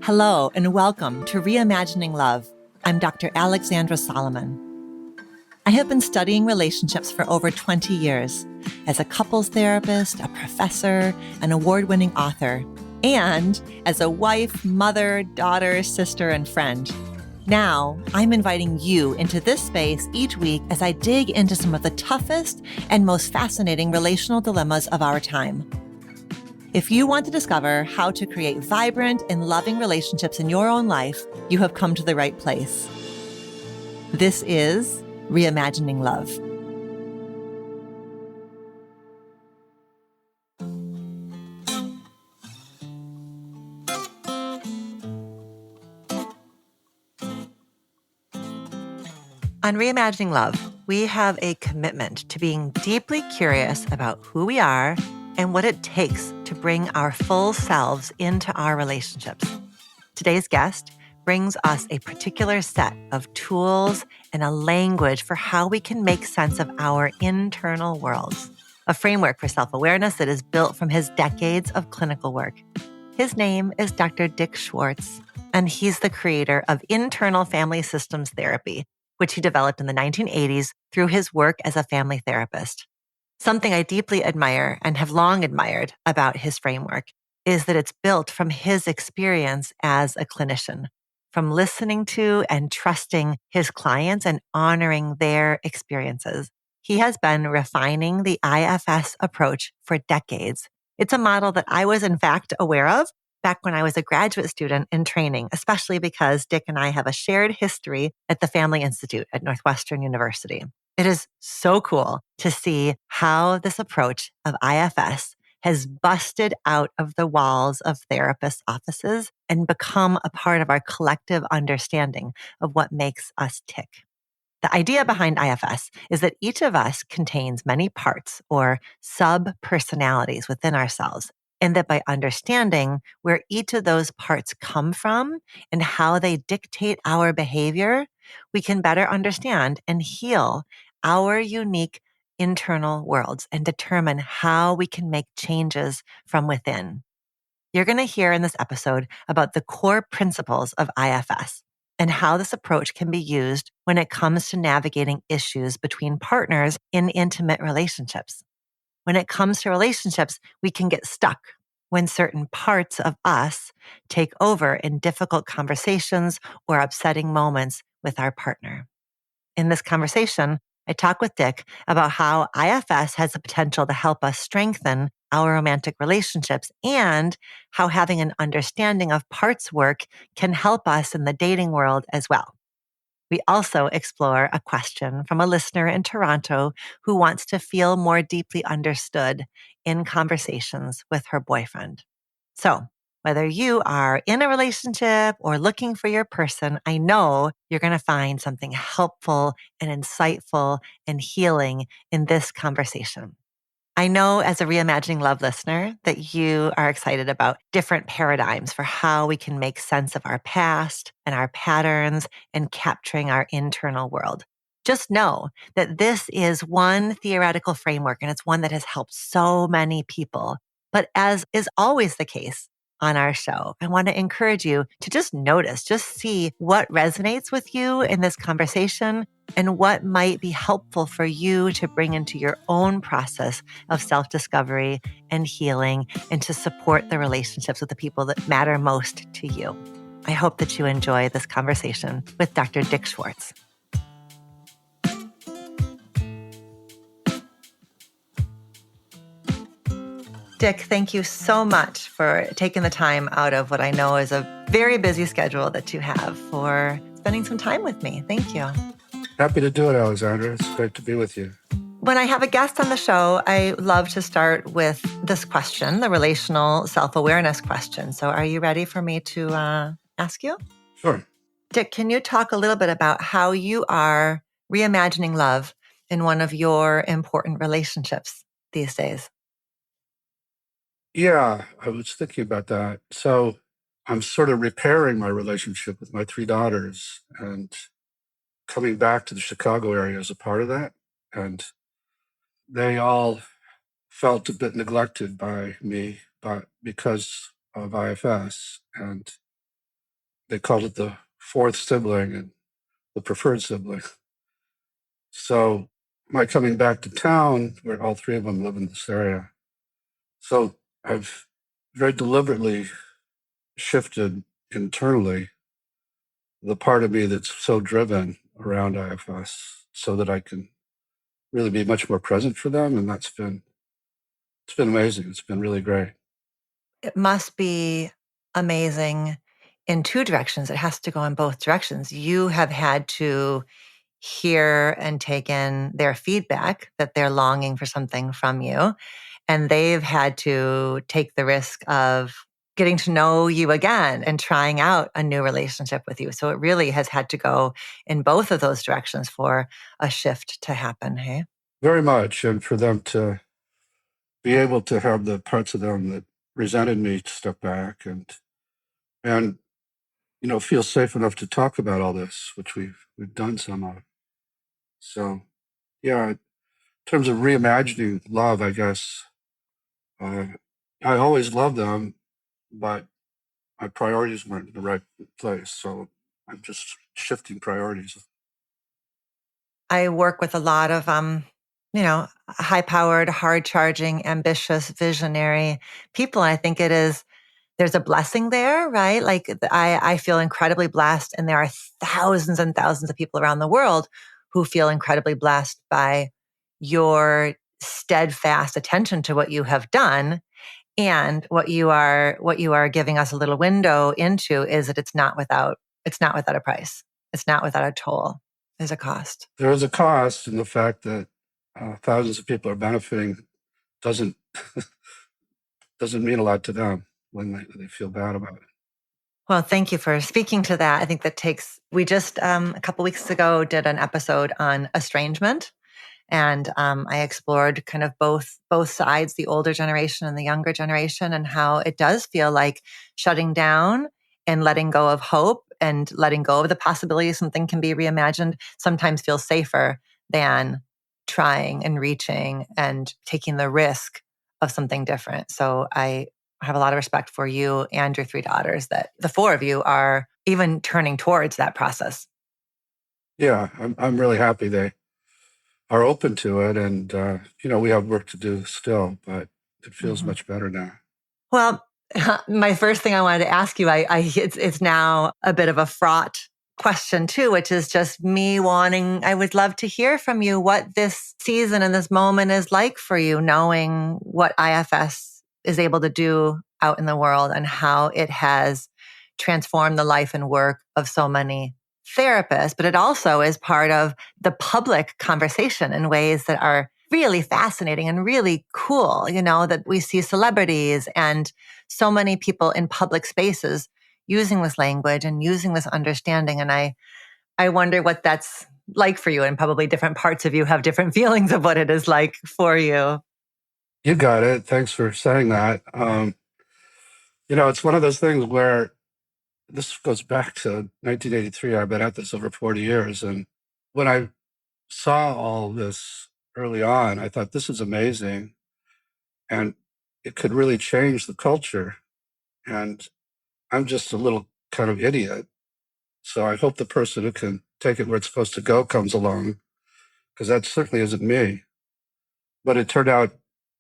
Hello, and welcome to Reimagining Love. I'm Dr. Alexandra Solomon. I have been studying relationships for over 20 years as a couples therapist, a professor, an award-winning author, and as a wife, mother, daughter, sister, and friend. Now, I'm inviting you into this space each week as I dig into some of the toughest and most fascinating relational dilemmas of our time. If you want to discover how to create vibrant and loving relationships in your own life, you have come to the right place. This is Reimagining Love. On Reimagining Love, we have a commitment to being deeply curious about who we are and what it takes to bring our full selves into our relationships. Today's guest brings us a particular set of tools and a language for how we can make sense of our internal worlds, a framework for self-awareness that is built from his decades of clinical work. His name is Dr. Dick Schwartz, and he's the creator of internal family systems therapy, which he developed in the 1980s through his work as a family therapist. Something I deeply admire and have long admired about his framework is that it's built from his experience as a clinician, from listening to and trusting his clients and honoring their experiences. He has been refining the IFS approach for decades. It's a model that I was in fact aware of back when I was a graduate student in training, especially because Dick and I have a shared history at the Family Institute at Northwestern University. It is so cool to see how this approach of IFS has busted out of the walls of therapists' offices and become a part of our collective understanding of what makes us tick. The idea behind IFS is that each of us contains many parts or sub-personalities within ourselves, and that by understanding where each of those parts come from and how they dictate our behavior, we can better understand and heal our unique internal worlds and determine how we can make changes from within. You're going to hear in this episode about the core principles of IFS and how this approach can be used when it comes to navigating issues between partners in intimate relationships. When it comes to relationships, we can get stuck when certain parts of us take over in difficult conversations or upsetting moments with our partner. In this conversation, I talk with Dick about how IFS has the potential to help us strengthen our romantic relationships and how having an understanding of parts work can help us in the dating world as well. We also explore a question from a listener in Toronto who wants to feel more deeply understood in conversations with her boyfriend. So, whether you are in a relationship or looking for your person, I know you're going to find something helpful and insightful and healing in this conversation. I know as a Reimagining Love listener that you are excited about different paradigms for how we can make sense of our past and our patterns and capturing our internal world. Just know that this is one theoretical framework and it's one that has helped so many people. But as is always the case on our show, I want to encourage you to just notice, just see what resonates with you in this conversation and what might be helpful for you to bring into your own process of self-discovery and healing and to support the relationships with the people that matter most to you. I hope that you enjoy this conversation with Dr. Dick Schwartz. Dick, thank you so much for taking the time out of what I know is a very busy schedule that you have for spending some time with me. Thank you. Happy to do it, Alexandra. It's great to be with you. When I have a guest on the show, I love to start with this question, the relational self-awareness question. So are you ready for me to ask you? Sure. Dick, can you talk a little bit about how you are reimagining love in one of your important relationships these days? Yeah, I was thinking about that. So I'm sort of repairing my relationship with my three daughters and coming back to the Chicago area as a part of that. and they all felt a bit neglected by me, but because of IFS, and they called it the fourth sibling and the preferred sibling. So my coming back to town, where all three of them live in this area, so I've very deliberately shifted internally the part of me that's so driven around IFS so that I can really be much more present for them. And it's been amazing. It's been really great. It must be amazing in two directions. It has to go in both directions. You have had to hear and take in their feedback that they're longing for something from you. And they've had to take the risk of getting to know you again and trying out a new relationship with you. So it really has had to go in both of those directions for a shift to happen. Hey? Very much. And for them to be able to have the parts of them that resented me step back and feel safe enough to talk about all this, which we've done some of. So yeah, in terms of reimagining love, I guess I always loved them, but my priorities weren't in the right place. So I'm just shifting priorities. I work with a lot of, high powered, hard charging, ambitious, visionary people. And I think there's a blessing there, right? Like I feel incredibly blessed. And there are thousands and thousands of people around the world who feel incredibly blessed by your steadfast attention to what you have done. And what you are giving us a little window into is that it's not without a price. It's not without a toll. There's a cost. There is a cost in the fact that thousands of people are benefiting doesn't doesn't mean a lot to them when they feel bad about it. Well, thank you for speaking to that. I think we just a couple weeks ago did an episode on estrangement. And I explored kind of both sides, the older generation and the younger generation, and how it does feel like shutting down and letting go of hope and letting go of the possibility something can be reimagined sometimes feels safer than trying and reaching and taking the risk of something different. So I have a lot of respect for you and your three daughters that the four of you are even turning towards that process. Yeah, I'm really happy they are open to it, and we have work to do still, but it feels Mhm. much better now. Well, my first thing I wanted to ask you, it's now a bit of a fraught question too, which is just me wanting, I would love to hear from you what this season and this moment is like for you, knowing what IFS is able to do out in the world and how it has transformed the life and work of so many therapists, but it also is part of the public conversation in ways that are really fascinating and really cool, that we see celebrities and so many people in public spaces using this language and using this understanding. And I wonder what that's like for you, and probably different parts of you have different feelings of what it is like for you. You got it. Thanks for saying that. It's one of those things where this goes back to 1983. I've been at this over 40 years. And when I saw all this early on, I thought, this is amazing. And it could really change the culture. And I'm just a little kind of idiot. So I hope the person who can take it where it's supposed to go comes along, because that certainly isn't me. But it turned out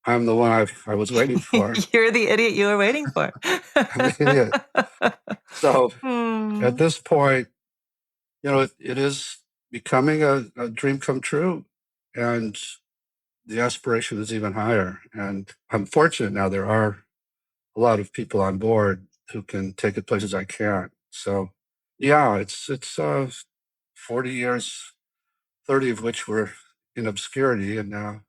I'm the one I was waiting for. You're the idiot you were waiting for. I'm the idiot. So at Hmm. this point, it is becoming a dream come true. And the aspiration is even higher. And I'm fortunate now there are a lot of people on board who can take it places I can't. So yeah, it's 40 years, 30 of which were in obscurity, and now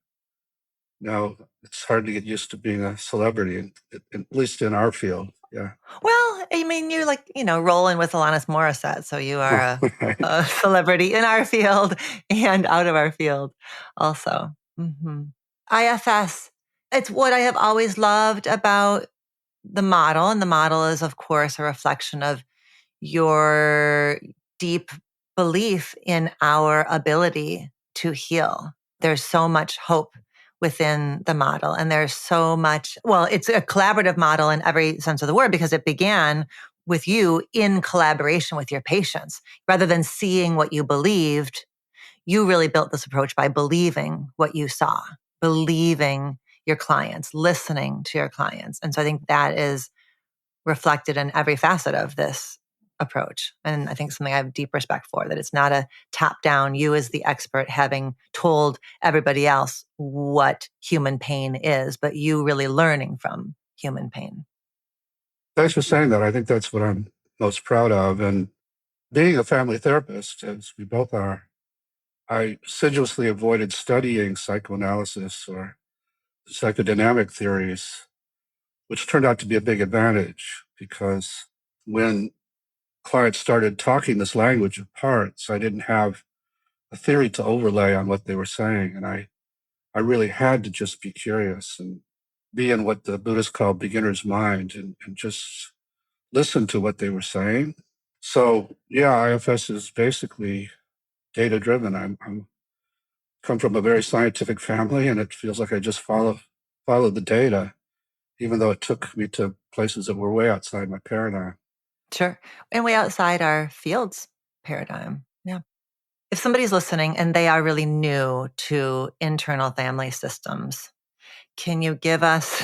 it's hard to get used to being a celebrity, at least in our field. Yeah. Well, I mean, you're like, rolling with Alanis Morissette. So you are Right. a celebrity in our field and out of our field also. IFS, it's what I have always loved about the model. And the model is, of course, a reflection of your deep belief in our ability to heal. There's so much hope within the model. And there's so much, well, it's a collaborative model in every sense of the word because it began with you in collaboration with your patients. Rather than seeing what you believed, you really built this approach by believing what you saw, believing your clients, listening to your clients. And so I think that is reflected in every facet of this approach. And I think something I have deep respect for, that it's not a top down, you as the expert having told everybody else what human pain is, but you really learning from human pain. Thanks for saying that. I think that's what I'm most proud of. And being a family therapist, as we both are, I assiduously avoided studying psychoanalysis or psychodynamic theories, which turned out to be a big advantage because when clients started talking this language of parts, I didn't have a theory to overlay on what they were saying. And I really had to just be curious and be in what the Buddhists call beginner's mind and just listen to what they were saying. So yeah, IFS is basically data driven. I'm come from a very scientific family, and it feels like I just follow the data, even though it took me to places that were way outside my paradigm. Sure. And way outside our fields paradigm. Yeah. If somebody's listening and they are really new to internal family systems, can you give us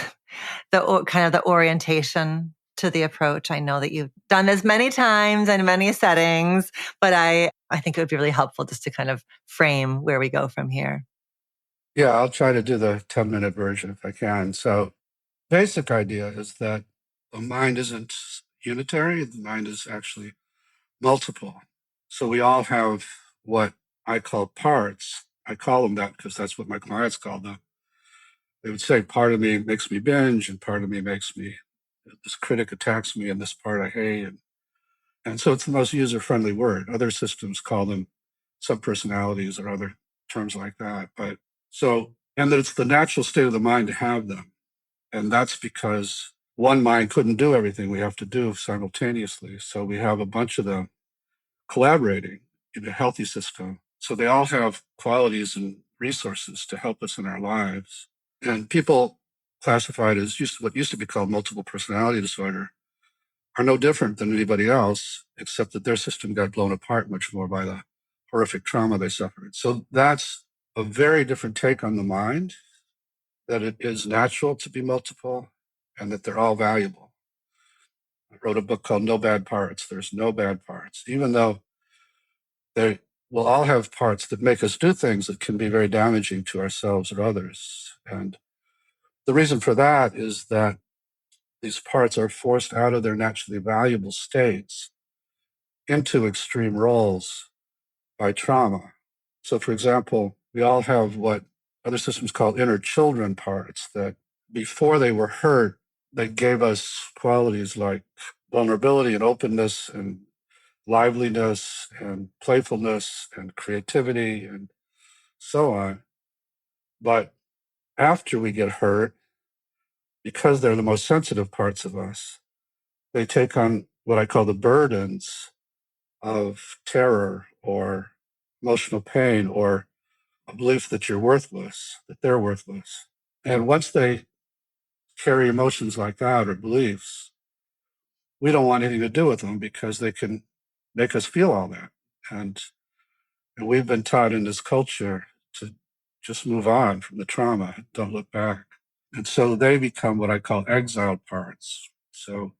the kind of the orientation to the approach? I know that you've done this many times in many settings, but I think it would be really helpful just to kind of frame where we go from here. Yeah, I'll try to do the 10-minute version if I can. So basic idea is that the mind isn't unitary, the mind is actually multiple. So we all have what I call parts. I call them that because that's what my clients call them. They would say, part of me makes me binge, and part of me makes me, this critic attacks me, and this part I hate. And so it's the most user friendly word. Other systems call them subpersonalities or other terms like that. But so, and that it's the natural state of the mind to have them. And that's because one mind couldn't do everything we have to do simultaneously. So we have a bunch of them collaborating in a healthy system. So they all have qualities and resources to help us in our lives. And people classified as what used to be called multiple personality disorder are no different than anybody else, except that their system got blown apart much more by the horrific trauma they suffered. So that's a very different take on the mind, that it is natural to be multiple and that they're all valuable. I wrote a book called No Bad Parts. There's no bad parts, even though they will all have parts that make us do things that can be very damaging to ourselves or others. And the reason for that is that these parts are forced out of their naturally valuable states into extreme roles by trauma. So, for example, we all have what other systems call inner children parts that before they were hurt, they gave us qualities like vulnerability and openness and liveliness and playfulness and creativity and so on. But after we get hurt, because they're the most sensitive parts of us, they take on what I call the burdens of terror or emotional pain or a belief that you're worthless, that they're worthless. And once they carry emotions like that or beliefs, we don't want anything to do with them because they can make us feel all that. And we've been taught in this culture to just move on from the trauma, don't look back. And so they become what I call exiled parts. So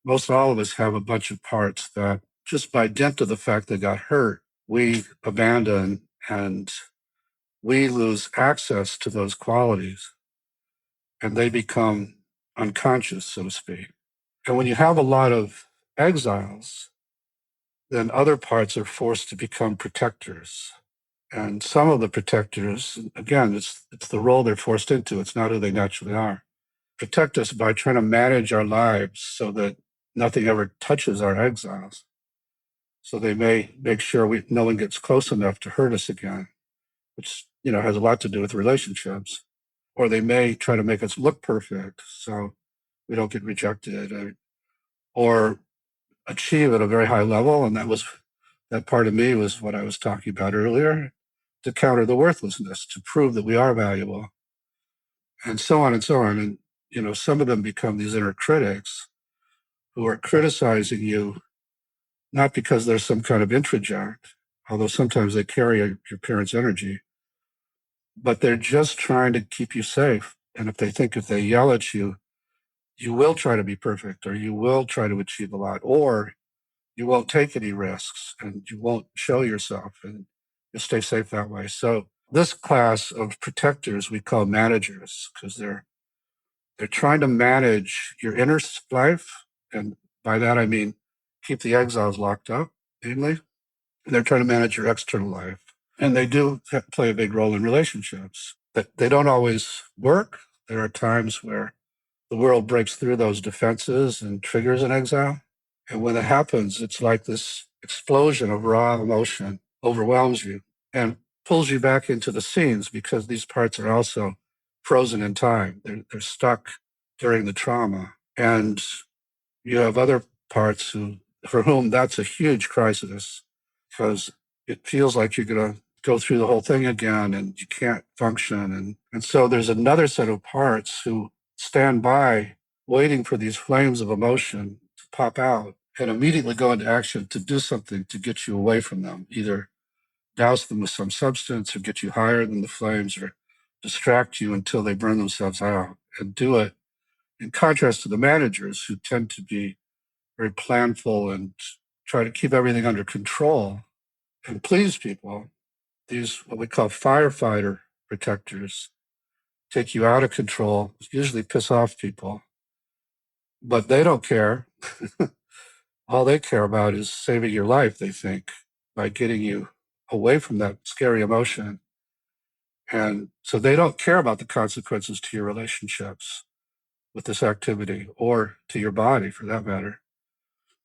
most all of us have a bunch of parts that just by dint of the fact they got hurt, we abandon and we lose access to those qualities and they become unconscious, so to speak. And when you have a lot of exiles, then other parts are forced to become protectors. And some of the protectors, again, it's the role they're forced into. It's not who they naturally are. Protect us by trying to manage our lives so that nothing ever touches our exiles. So they may make sure no one gets close enough to hurt us again, which has a lot to do with relationships. Or they may try to make us look perfect so we don't get rejected, or achieve at a very high level. And that part of me was what I was talking about earlier, to counter the worthlessness, to prove that we are valuable, and so on and so on. And, some of them become these inner critics who are criticizing you, not because there's some kind of introject, although sometimes they carry your parents' energy, but they're just trying to keep you safe. And if they think if they yell at you, you will try to be perfect, or you will try to achieve a lot, or you won't take any risks and you won't show yourself, and you'll stay safe that way. So this class of protectors we call managers, because they're trying to manage your inner life. And by that, I mean, keep the exiles locked up, mainly. And they're trying to manage your external life. And they do play a big role in relationships. But they don't always work. There are times where the world breaks through those defenses and triggers an exile. And when it happens, it's like this explosion of raw emotion overwhelms you and pulls you back into the scenes, because these parts are also frozen in time. They're stuck during the trauma. And you have other parts for whom that's a huge crisis, because it feels like you're going to go through the whole thing again and you can't function. And so there's another set of parts who stand by waiting for these flames of emotion to pop out and immediately go into action to do something to get you away from them, either douse them with some substance or get you higher than the flames or distract you until they burn themselves out, and do it in contrast to the managers who tend to be very planful and try to keep everything under control and please people. These, what we call firefighter protectors, take you out of control, usually piss off people, but they don't care. All they care about is saving your life, they think, by getting you away from that scary emotion. And so they don't care about the consequences to your relationships with this activity, or to your body for that matter.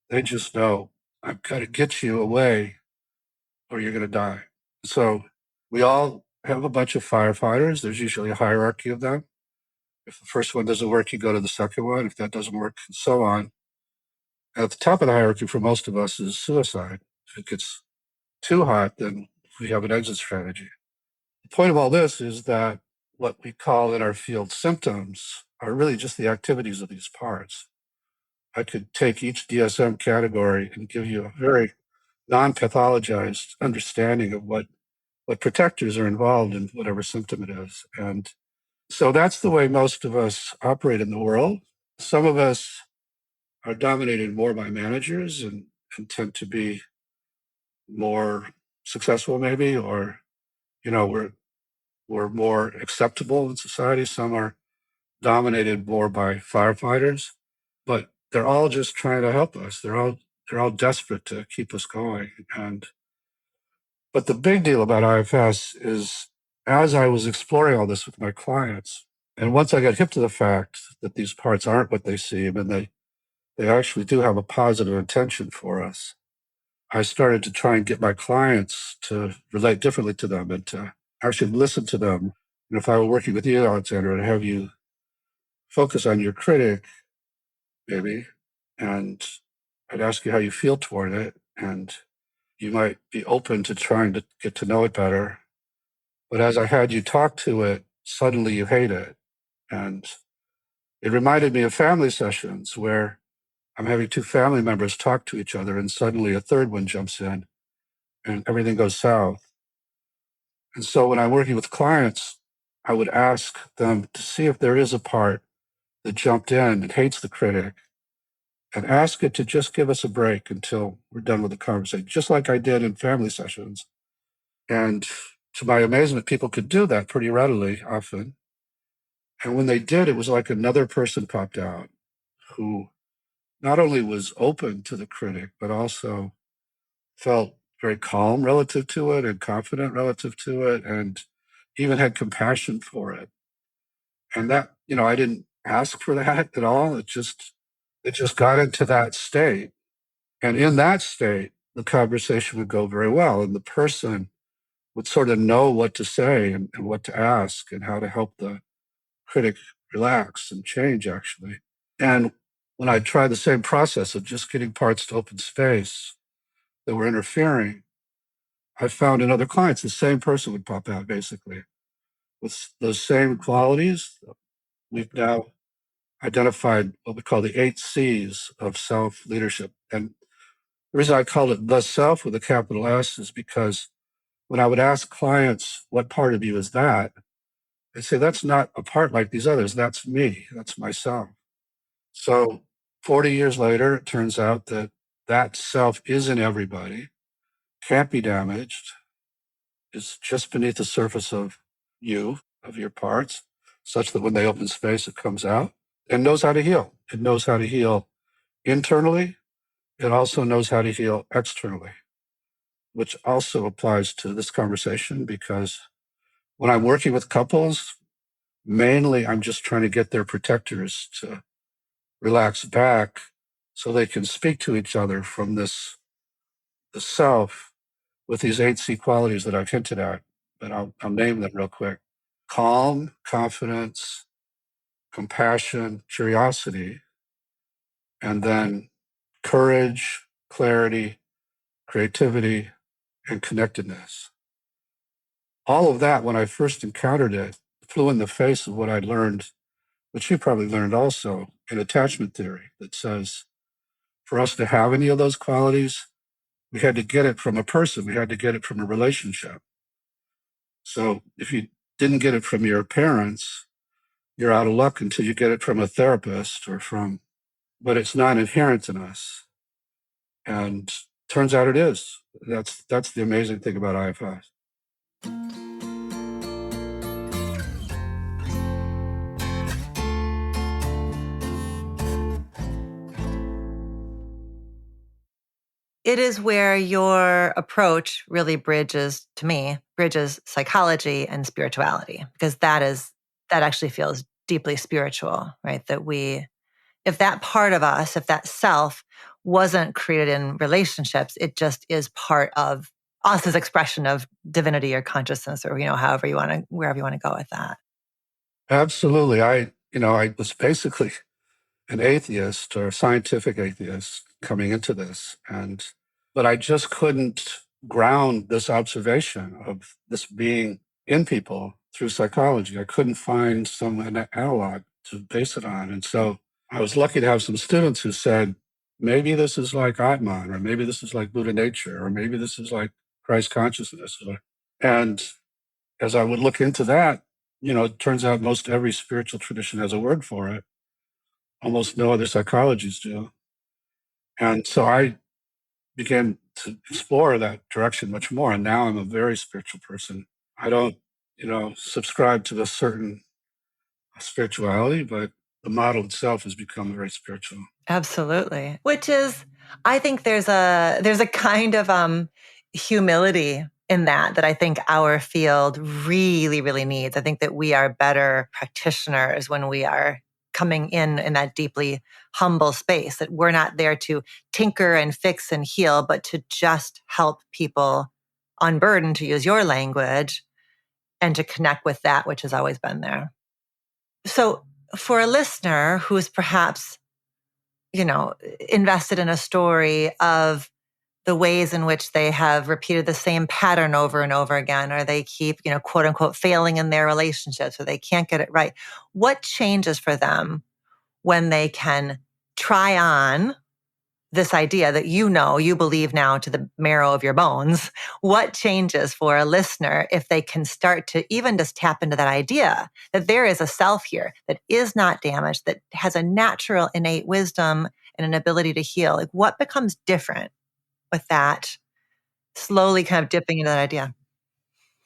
They just know, I've got to get you away or you're going to die. So we all have a bunch of firefighters. There's usually a hierarchy of them. If the first one doesn't work, you go to the second one. If that doesn't work, and so on. At the top of the hierarchy for most of us is suicide. If it gets too hot, then we have an exit strategy. The point of all this is that what we call in our field symptoms are really just the activities of these parts. I could take each DSM category and give you a very non-pathologized understanding of what protectors are involved in whatever symptom it is. And so that's the way most of us operate in the world. Some of us are dominated more by managers and tend to be more successful, maybe, or, we're more acceptable in society. Some are dominated more by firefighters, but they're all just trying to help us. They're all desperate to keep us going. But the big deal about IFS is, as I was exploring all this with my clients, and once I got hip to the fact that these parts aren't what they seem, and they actually do have a positive intention for us, I started to try and get my clients to relate differently to them and to actually listen to them. And if I were working with you, Alexandra, to have you focus on your critic, maybe, and I'd ask you how you feel toward it, and you might be open to trying to get to know it better. But as I had you talk to it, suddenly you hate it. And it reminded me of family sessions where I'm having two family members talk to each other, and suddenly a third one jumps in and everything goes south. And so when I'm working with clients, I would ask them to see if there is a part that jumped in and hates the critic, and ask it to just give us a break until we're done with the conversation, just like I did in family sessions. And to my amazement, people could do that pretty readily, often. And when they did, it was like another person popped out who not only was open to the critic, but also felt very calm relative to it and confident relative to it, and even had compassion for it. And that, I didn't ask for that at all. It just got into that state. And in that state, the conversation would go very well. And the person would sort of know what to say and what to ask and how to help the critic relax and change, actually. And when I tried the same process of just getting parts to open space that were interfering, I found in other clients, the same person would pop out basically with those same qualities. We've now identified what we call the 8 C's of self leadership. And the reason I call it the self with a capital S is because when I would ask clients, what part of you is that? They say, that's not a part like these others. That's me. That's myself. So 40 years later, it turns out that that self is in everybody, can't be damaged, is just beneath the surface of you, of your parts, such that when they open space, it comes out and knows how to heal. It knows how to heal internally. It also knows how to heal externally, which also applies to this conversation because when I'm working with couples, mainly I'm just trying to get their protectors to relax back so they can speak to each other from the self with these 8 C qualities that I've hinted at, but I'll name them real quick. Calm, confidence, compassion, curiosity, and then courage, clarity, creativity, and connectedness. All of that, when I first encountered it, flew in the face of what I learned, which you probably learned also in attachment theory, that says for us to have any of those qualities, we had to get it from a person. We had to get it from a relationship. So if you didn't get it from your parents, you're out of luck until you get it from a therapist but it's not inherent in us. And turns out it is. That's the amazing thing about IFS. It is where your approach really bridges, to me, bridges psychology and spirituality, because that actually feels deeply spiritual, right? If that part of us, if that self wasn't created in relationships, it just is part of us as expression of divinity or consciousness or, wherever you want to go with that. Absolutely. I was basically an atheist or a scientific atheist coming into this. But I just couldn't ground this observation of this being in people through psychology. I couldn't find an analog to base it on. And so I was lucky to have some students who said, maybe this is like Atman, or maybe this is like Buddha nature, or maybe this is like Christ consciousness. And as I would look into that, it turns out most every spiritual tradition has a word for it. Almost no other psychologies do. And so I began to explore that direction much more. And now I'm a very spiritual person. I don't, subscribe to a certain spirituality, but the model itself has become very spiritual. Absolutely. Which is, I think there's a kind of humility in that I think our field really, really needs. I think that we are better practitioners when we are coming in that deeply humble space, that we're not there to tinker and fix and heal, but to just help people unburden, to use your language, and to connect with that which has always been there. So for a listener who's perhaps invested in a story of the ways in which they have repeated the same pattern over and over again, or they keep, quote unquote, failing in their relationships, or they can't get it right. What changes for them when they can try on this idea that you believe now to the marrow of your bones? What changes for a listener if they can start to even just tap into that idea that there is a self here that is not damaged, that has a natural innate wisdom and an ability to heal? Like, what becomes different with that, slowly kind of dipping into that idea?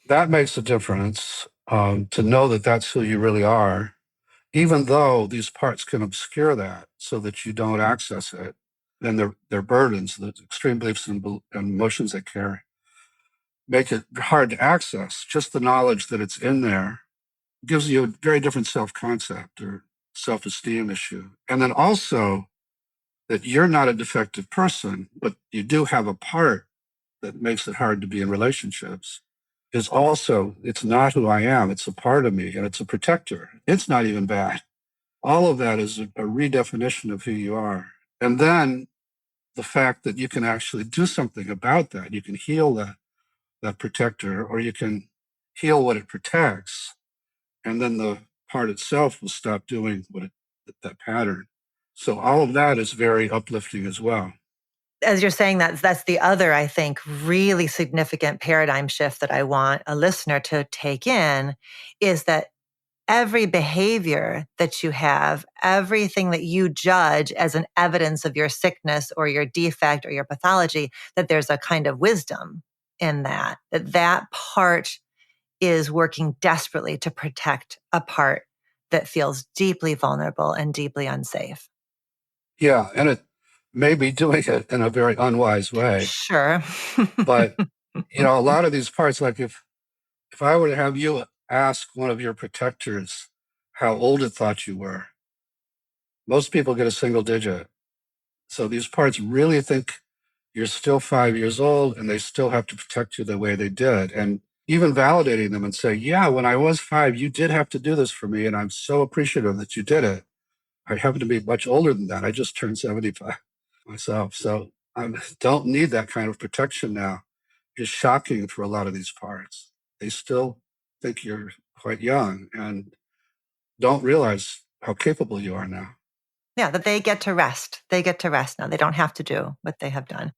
That makes a difference, to know that that's who you really are, even though these parts can obscure that so that you don't access it. Then their burdens, the extreme beliefs and emotions they carry, make it hard to access. Just the knowledge that it's in there gives you a very different self-concept or self-esteem issue. And then also that you're not a defective person, but you do have a part that makes it hard to be in relationships is also, it's not who I am. It's a part of me and it's a protector. It's not even bad. All of that is a redefinition of who you are. And then the fact that you can actually do something about that, you can heal that, that protector, or you can heal what it protects, and then the part itself will stop doing that pattern. So all of that is very uplifting as well. As you're saying that, that's the other, I think, really significant paradigm shift that I want a listener to take in is that every behavior that you have, everything that you judge as an evidence of your sickness or your defect or your pathology, that there's a kind of wisdom in that, that part is working desperately to protect a part that feels deeply vulnerable and deeply unsafe. Yeah, and it may be doing it in a very unwise way, Sure. but a lot of these parts, like if I were to have you ask one of your protectors how old it thought you were, most people get a single digit. So these parts really think you're still 5 years old and they still have to protect you the way they did. And even validating them and say, yeah, when I was 5, you did have to do this for me. And I'm so appreciative that you did it. I happen to be much older than that. I just turned 75 myself. So I don't need that kind of protection now. It's shocking for a lot of these parts. They still think you're quite young and don't realize how capable you are now. Yeah, that they get to rest. They get to rest now. They don't have to do what they have done.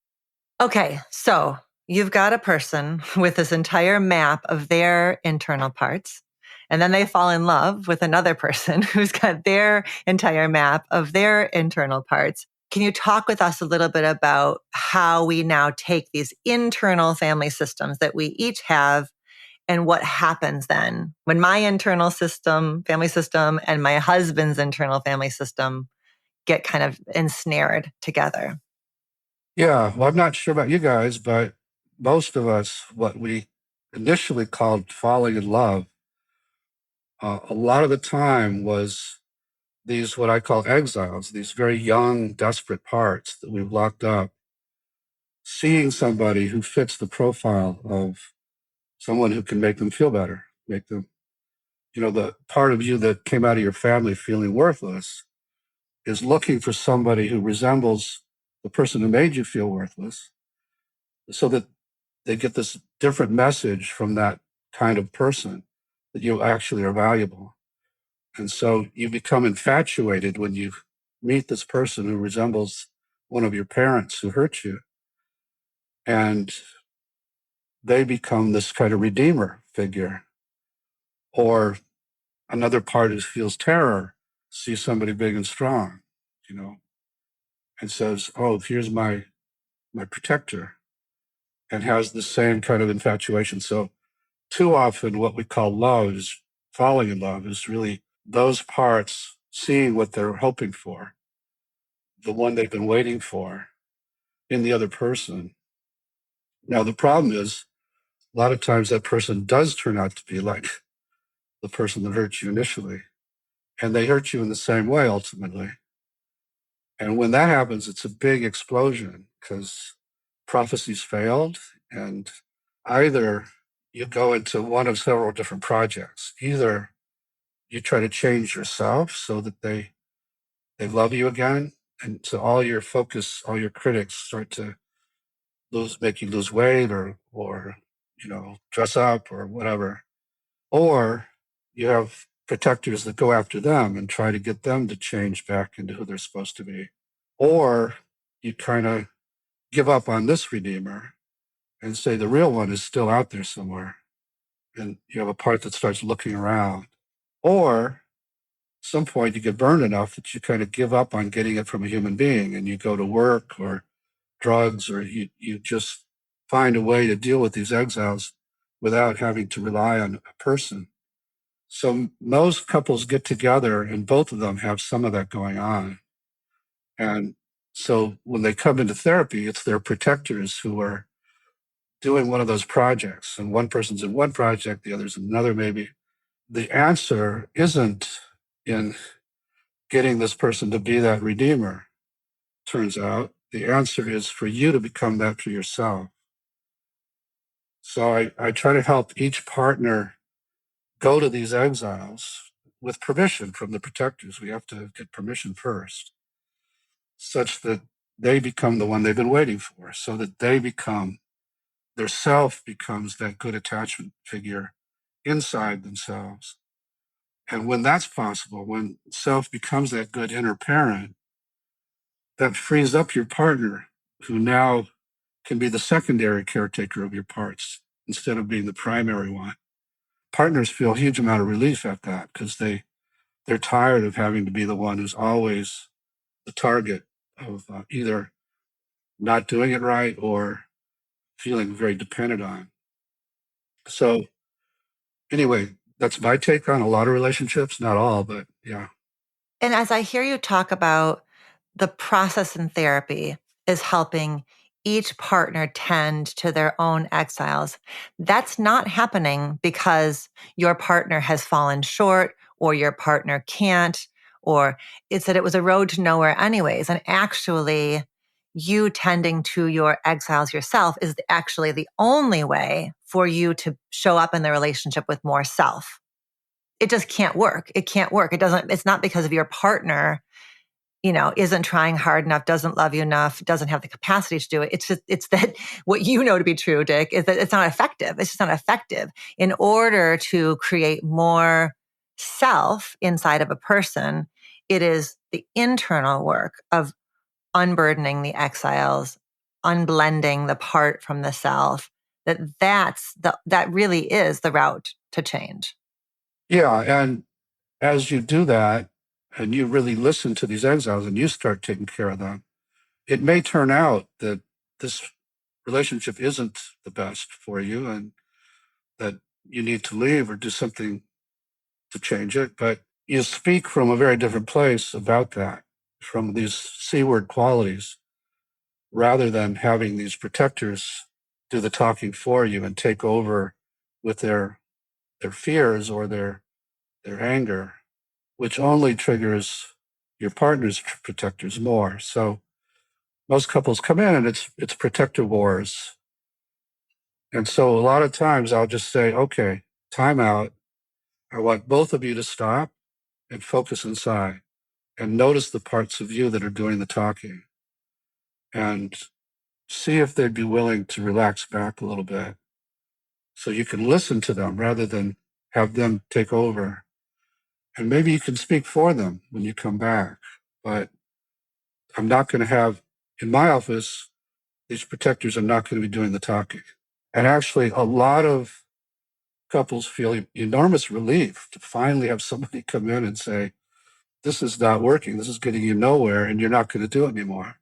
Okay, so you've got a person with this entire map of their internal parts, and then they fall in love with another person who's got their entire map of their internal parts. Can you talk with us a little bit about how we now take these internal family systems that we each have and what happens then when my internal system, family system, and my husband's internal family system get kind of ensnared together? Yeah, well, I'm not sure about you guys, but most of us, what we initially called falling in love, a lot of the time was these, what I call exiles, these very young, desperate parts that we've locked up, seeing somebody who fits the profile of someone who can make them feel better, make them, the part of you that came out of your family feeling worthless is looking for somebody who resembles the person who made you feel worthless so that they get this different message from that kind of person that you actually are valuable. And so you become infatuated when you meet this person who resembles one of your parents who hurt you. And they become this kind of redeemer figure. Or another part who feels terror, sees somebody big and strong, you know, and says, oh, here's my protector, and has the same kind of infatuation. So too often what we call love is falling in love is really those parts seeing what they're hoping for, the one they've been waiting for in the other person. Now, the problem is a lot of times that person does turn out to be like the person that hurt you initially, and they hurt you in the same way ultimately. And when that happens, it's a big explosion because prophecies failed, and either you go into one of several different projects. Either you try to change yourself so that they love you again, and so all your focus, all your critics start to make you lose weight, or dress up or whatever. Or you have protectors that go after them and try to get them to change back into who they're supposed to be. Or you kind of give up on this redeemer and say the real one is still out there somewhere, and you have a part that starts looking around. Or some point you get burned enough that you kind of give up on getting it from a human being, and you go to work or drugs, or you just find a way to deal with these exiles without having to rely on a person. So most couples get together and both of them have some of that going on. And so when they come into therapy, it's their protectors who are doing one of those projects. And one person's in one project, the other's in another, maybe. The answer isn't in getting this person to be that redeemer, turns out. The answer is for you to become that for yourself. So I try to help each partner go to these exiles with permission from the protectors. We have to get permission first, such that they become the one they've been waiting for, so that they become their self becomes that good attachment figure inside themselves. And when that's possible, when self becomes that good inner parent, that frees up your partner, who now can be the secondary caretaker of your parts instead of being the primary one. Partners feel a huge amount of relief at that because they're tired of having to be the one who's always the target of either not doing it right or feeling very dependent on. So anyway, that's my take on a lot of relationships, not all, but yeah. And as I hear you talk about the process in therapy is helping each partner tend to their own exiles, that's not happening because your partner has fallen short or your partner can't, or it's that it was a road to nowhere anyways. And actually, you tending to your exiles yourself is actually the only way for you to show up in the relationship with more self. It just can't work. It can't work. It's not because of your partner, isn't trying hard enough, doesn't love you enough, doesn't have the capacity to do it. It's that what you know to be true, Dick, is that it's not effective. It's just not effective. In order to create more self inside of a person, it is the internal work of unburdening the exiles, unblending the part from the self, that really is the route to change. Yeah. And as you do that and you really listen to these exiles and you start taking care of them, it may turn out that this relationship isn't the best for you and that you need to leave or do something to change it. But you speak from a very different place about that, from these C-word qualities, rather than having these protectors do the talking for you and take over with their fears or their anger, which only triggers your partner's protectors more. So most couples come in and it's protector wars. And so a lot of times I'll just say, okay, time out. I want both of you to stop and focus inside and notice the parts of you that are doing the talking and see if they'd be willing to relax back a little bit so you can listen to them rather than have them take over. And maybe you can speak for them when you come back. But I'm not going to have, in my office, these protectors are not going to be doing the talking. And actually, a lot of couples feel enormous relief to finally have somebody come in and say, this is not working. This is getting you nowhere, and you're not going to do it anymore.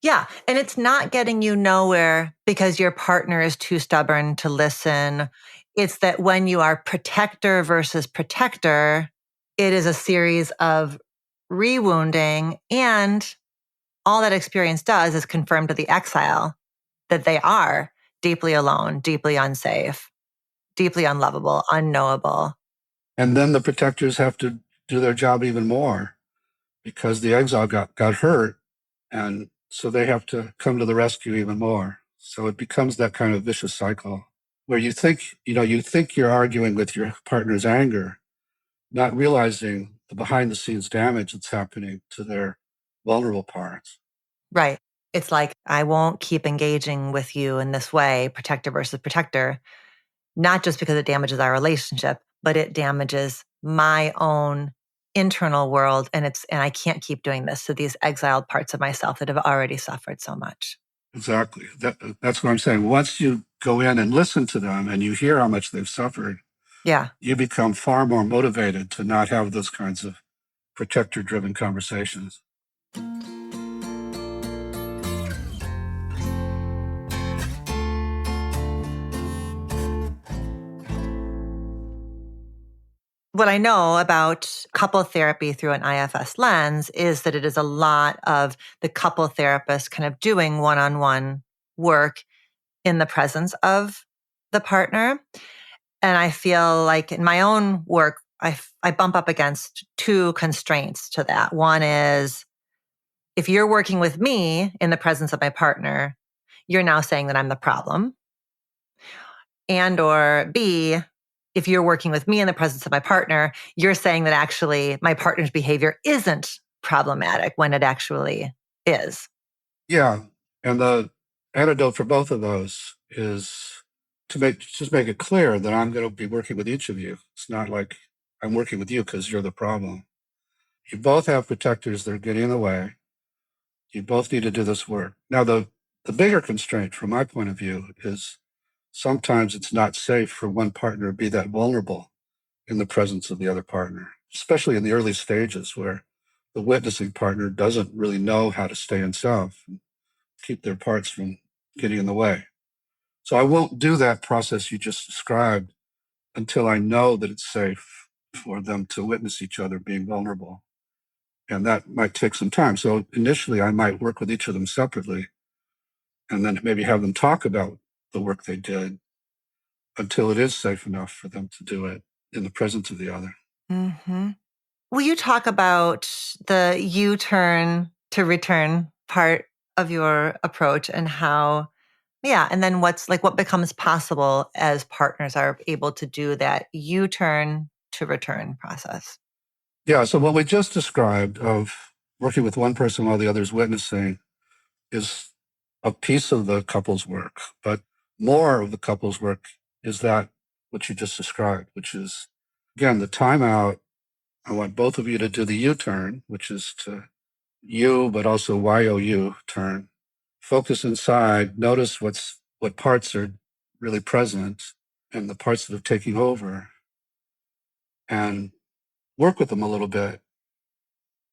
Yeah. And it's not getting you nowhere because your partner is too stubborn to listen. It's that when you are protector versus protector, it is a series of rewounding. And all that experience does is confirm to the exile that they are deeply alone, deeply unsafe, deeply unlovable, unknowable. And then the protectors have to do their job even more because the exile got hurt. And so they have to come to the rescue even more. So it becomes that kind of vicious cycle where you think you're arguing with your partner's anger, not realizing the behind the scenes damage that's happening to their vulnerable parts. Right. It's like, I won't keep engaging with you in this way, protector versus protector, not just because it damages our relationship, but it damages my own internal world. And I can't keep doing this to these exiled parts of myself that have already suffered so much. Exactly. That's what I'm saying. Once you go in and listen to them and you hear how much they've suffered, Yeah. you become far more motivated to not have those kinds of protector driven conversations. What I know about couple therapy through an IFS lens is that it is a lot of the couple therapist kind of doing one-on-one work in the presence of the partner. And I feel like in my own work, I bump up against two constraints to that. One is, if you're working with me in the presence of my partner, you're now saying that I'm the problem. And or B, if you're working with me in the presence of my partner, you're saying that actually my partner's behavior isn't problematic when it actually is. Yeah. And the antidote for both of those is to make it clear that I'm going to be working with each of you. It's not like I'm working with you because you're the problem. You both have protectors that are getting in the way. You both need to do this work. Now, the bigger constraint from my point of view is sometimes it's not safe for one partner to be that vulnerable in the presence of the other partner, especially in the early stages where the witnessing partner doesn't really know how to stay in self and keep their parts from getting in the way. So I won't do that process you just described until I know that it's safe for them to witness each other being vulnerable. And that might take some time. So initially, I might work with each of them separately and then maybe have them talk about the work they did until it is safe enough for them to do it in the presence of the other. Mm-hmm. Will you talk about the U-turn to return part of your approach and how, yeah, and then what becomes possible as partners are able to do that U-turn to return process? Yeah. So what we just described of working with one person while the other is witnessing is a piece of the couple's work, but more of the couple's work is that what you just described, which is, again, the timeout. I want both of you to do the U-turn, which is to U, but also YOU turn. Focus inside, notice what parts are really present and the parts that are taking over, and work with them a little bit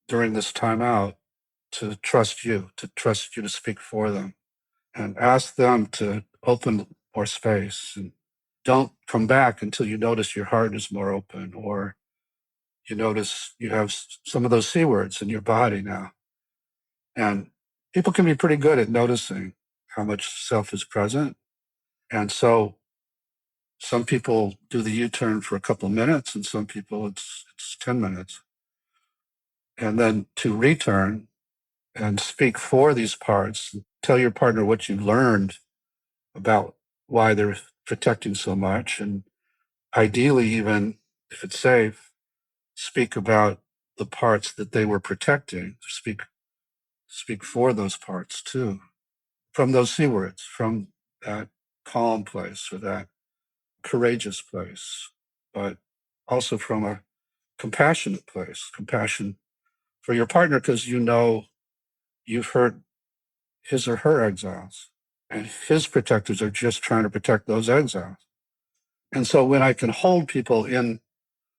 during this timeout to trust you to speak for them, and ask them to open more space. And don't come back until you notice your heart is more open, or you notice you have some of those C words in your body now. And people can be pretty good at noticing how much self is present. And so some people do the U-turn for a couple of minutes, and some people it's 10 minutes. And then to return and speak for these parts, tell your partner what you learned about why they're protecting so much. And ideally, even if it's safe, speak about the parts that they were protecting. Speak for those parts too, from those C words, from that calm place or that courageous place, but also from a compassionate place, compassion for your partner, because you know you've heard his or her exiles, and his protectors are just trying to protect those exiles. And so when I can hold people in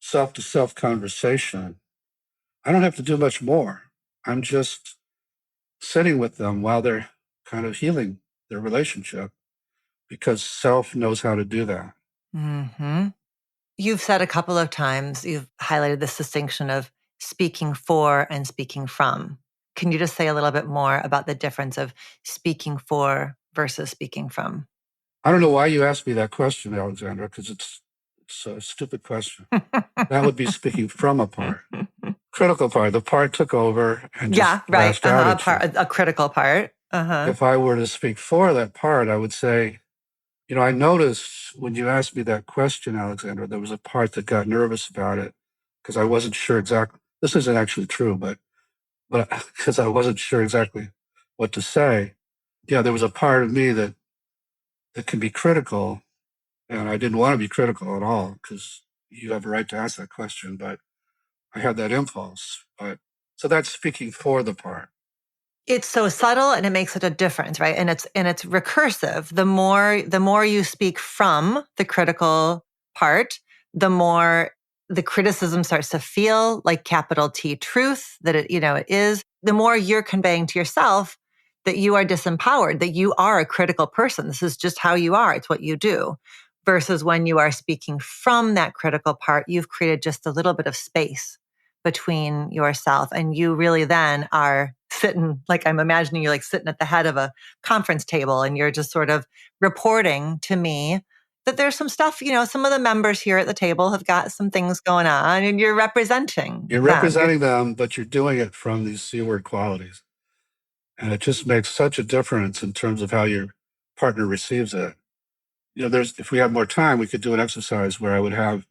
self to self conversation, I don't have to do much more. I'm just sitting with them while they're kind of healing their relationship because self knows how to do that. Mm-hmm. You've said a couple of times, you've highlighted this distinction of speaking for and speaking from. Can you just say a little bit more about the difference of speaking for versus speaking from? I don't know why you asked me that question, Alexandra, because it's a stupid question. That would be speaking from a part. Critical part. The part took over and just Yeah, right. lashed out Uh-huh. at you. A critical part. Uh-huh. If I were to speak for that part, I would say, I noticed when you asked me that question, Alexandra, there was a part that got nervous about it because I wasn't sure exactly. This isn't actually true, but because I wasn't sure exactly what to say. Yeah, there was a part of me that can be critical, and I didn't want to be critical at all because you have a right to ask that question, but I had that impulse. But so that's speaking for the part. It's so subtle and it makes such a difference, right? And it's recursive. The more you speak from the critical part, the more the criticism starts to feel like capital T truth that it is. The more you're conveying to yourself that you are disempowered, that you are a critical person. This is just how you are. It's what you do. Versus when you are speaking from that critical part, you've created just a little bit of space between yourself, and you really then are sitting, like I'm imagining you're like sitting at the head of a conference table and you're just sort of reporting to me that there's some stuff, some of the members here at the table have got some things going on and you're representing You're them. representing them, but you're doing it from these C word qualities. And it just makes such a difference in terms of how your partner receives it. If we had more time, we could do an exercise where I would have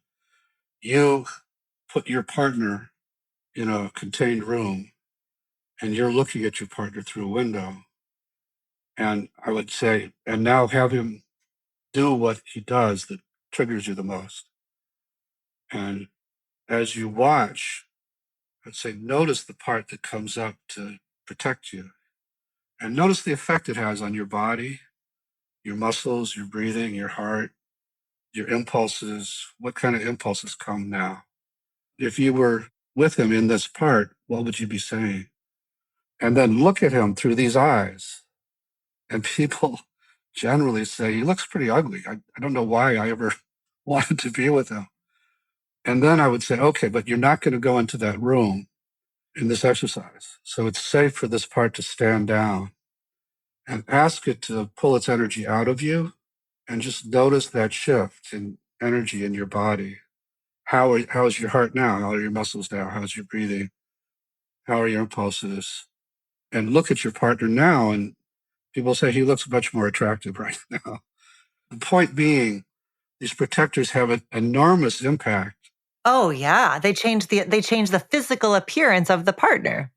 you put your partner in a contained room and you're looking at your partner through a window. And I would say, and now have him do what he does that triggers you the most. And as you watch, I'd say notice the part that comes up to protect you, and notice the effect it has on your body, your muscles, your breathing, your heart, your impulses. What kind of impulses come now? If you were with him in this part, what would you be saying? And then look at him through these eyes. And people generally say, he looks pretty ugly. I don't know why I ever wanted to be with him. And then I would say, okay, but you're not going to go into that room in this exercise. So it's safe for this part to stand down, and ask it to pull its energy out of you, and just notice that shift in energy in your body. How's your heart now? How are your muscles now? How's your breathing? How are your impulses? And look at your partner now, and people say he looks much more attractive right now. The point being, these protectors have an enormous impact. Oh yeah, they change the physical appearance of the partner.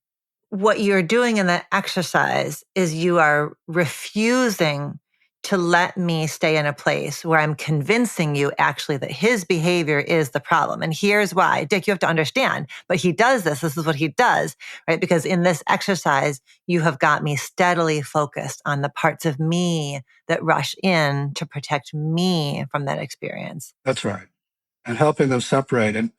What you're doing in that exercise is you are refusing to let me stay in a place where I'm convincing you actually that his behavior is the problem. And here's why. Dick, you have to understand, but he does this. This is what he does, right? Because in this exercise, you have got me steadily focused on the parts of me that rush in to protect me from that experience. That's right. And helping them separate. And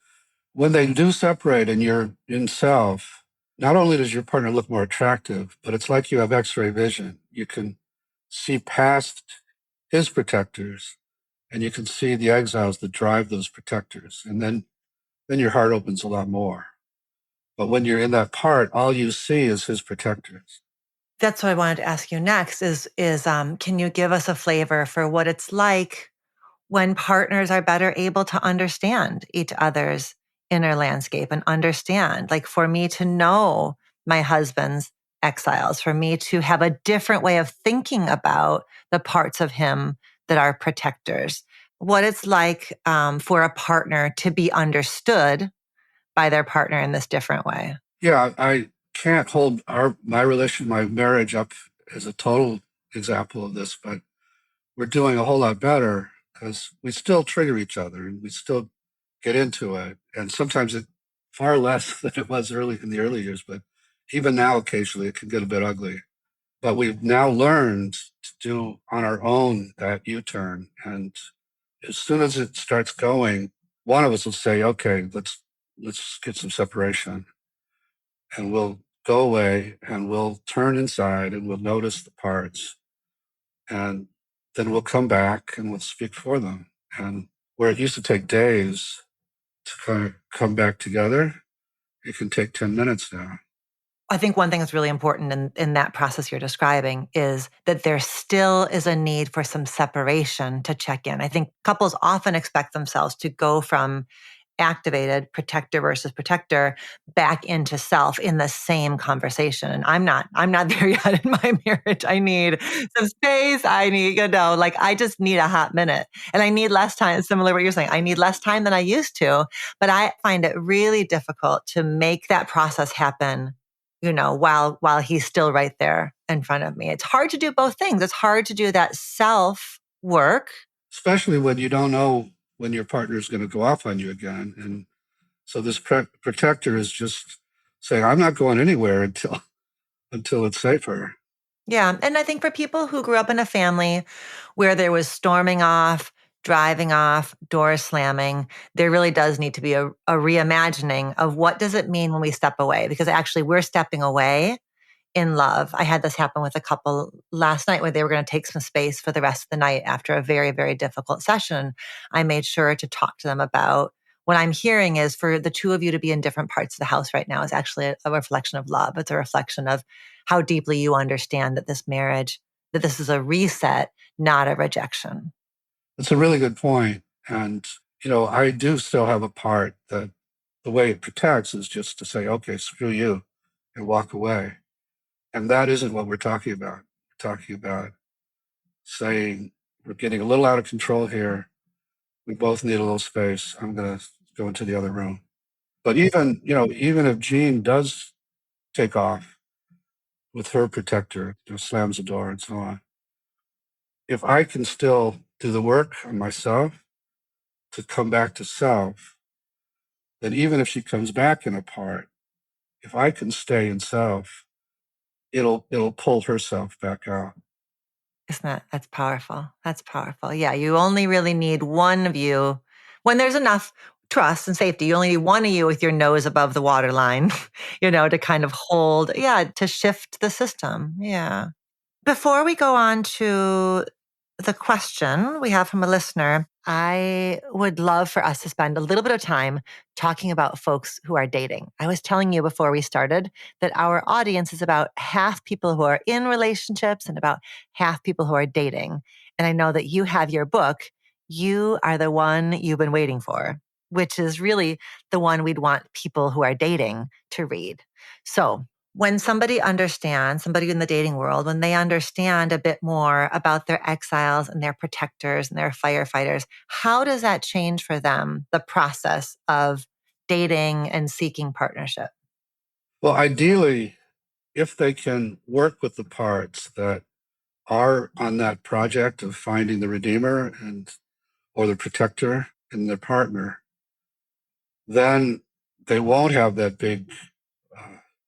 when they do separate and you're in self, not only does your partner look more attractive, but it's like you have x-ray vision. You can see past his protectors, and you can see the exiles that drive those protectors. And then your heart opens a lot more. But when you're in that part, all you see is his protectors. That's what I wanted to ask you next is can you give us a flavor for what it's like when partners are better able to understand each other's inner landscape and understand, like for me to know my husband's exiles, for me to have a different way of thinking about the parts of him that are protectors, what it's like for a partner to be understood by their partner in this different way. Yeah, I can't hold my marriage up as a total example of this, but we're doing a whole lot better because we still trigger each other and we still get into it. And sometimes it far less than it was early in the early years, but even now, occasionally it can get a bit ugly. But we've now learned to do on our own that U-turn. And as soon as it starts going, one of us will say, okay, let's get some separation. And we'll go away and we'll turn inside and we'll notice the parts. And then we'll come back and we'll speak for them. And where it used to take days to kind of come back together, it can take 10 minutes now. I think one thing that's really important in that process you're describing is that there still is a need for some separation to check in. I think couples often expect themselves to go from activated protector versus protector back into self in the same conversation. And I'm not there yet in my marriage. I need some space. I need, like I just need a hot minute and I need less time. Similar to what you're saying. I need less time than I used to, but I find it really difficult to make that process happen, while he's still right there in front of me. It's hard to do both things. It's hard to do that self work. Especially when you don't know when your partner is going to go off on you again. And so this protector is just saying, I'm not going anywhere until it's safer. Yeah. And I think for people who grew up in a family where there was storming off, driving off, doors slamming, there really does need to be a reimagining of what does it mean when we step away? Because actually we're stepping away in love. I had this happen with a couple last night where they were going to take some space for the rest of the night after a very, very difficult session. I made sure to talk to them about what I'm hearing is for the two of you to be in different parts of the house right now is actually a reflection of love. It's a reflection of how deeply you understand that this marriage, that this is a reset, not a rejection. It's a really good point. And, I do still have a part that the way it protects is just to say, okay, screw you and walk away. And that isn't what we're talking about. We're talking about saying, we're getting a little out of control here. We both need a little space. I'm going to go into the other room. But even if Jean does take off with her protector, slams the door and so on, if I can still do the work on myself to come back to self, then even if she comes back in a part, if I can stay in self, it'll pull herself back out. Isn't that's powerful? That's powerful. Yeah, you only really need one of you when there's enough trust and safety. You only need one of you with your nose above the waterline, to kind of hold, yeah, to shift the system. Yeah. Before we go on to the question we have from a listener, I would love for us to spend a little bit of time talking about folks who are dating. I was telling you before we started that our audience is about half people who are in relationships and about half people who are dating. And I know that you have your book. You are the one you've been waiting for, which is really the one we'd want people who are dating to read. So when somebody understands, somebody in the dating world, when they understand a bit more about their exiles and their protectors and their firefighters, how does that change for them the process of dating and seeking partnership? Well, ideally, if they can work with the parts that are on that project of finding the redeemer and or the protector in their partner, then they won't have that big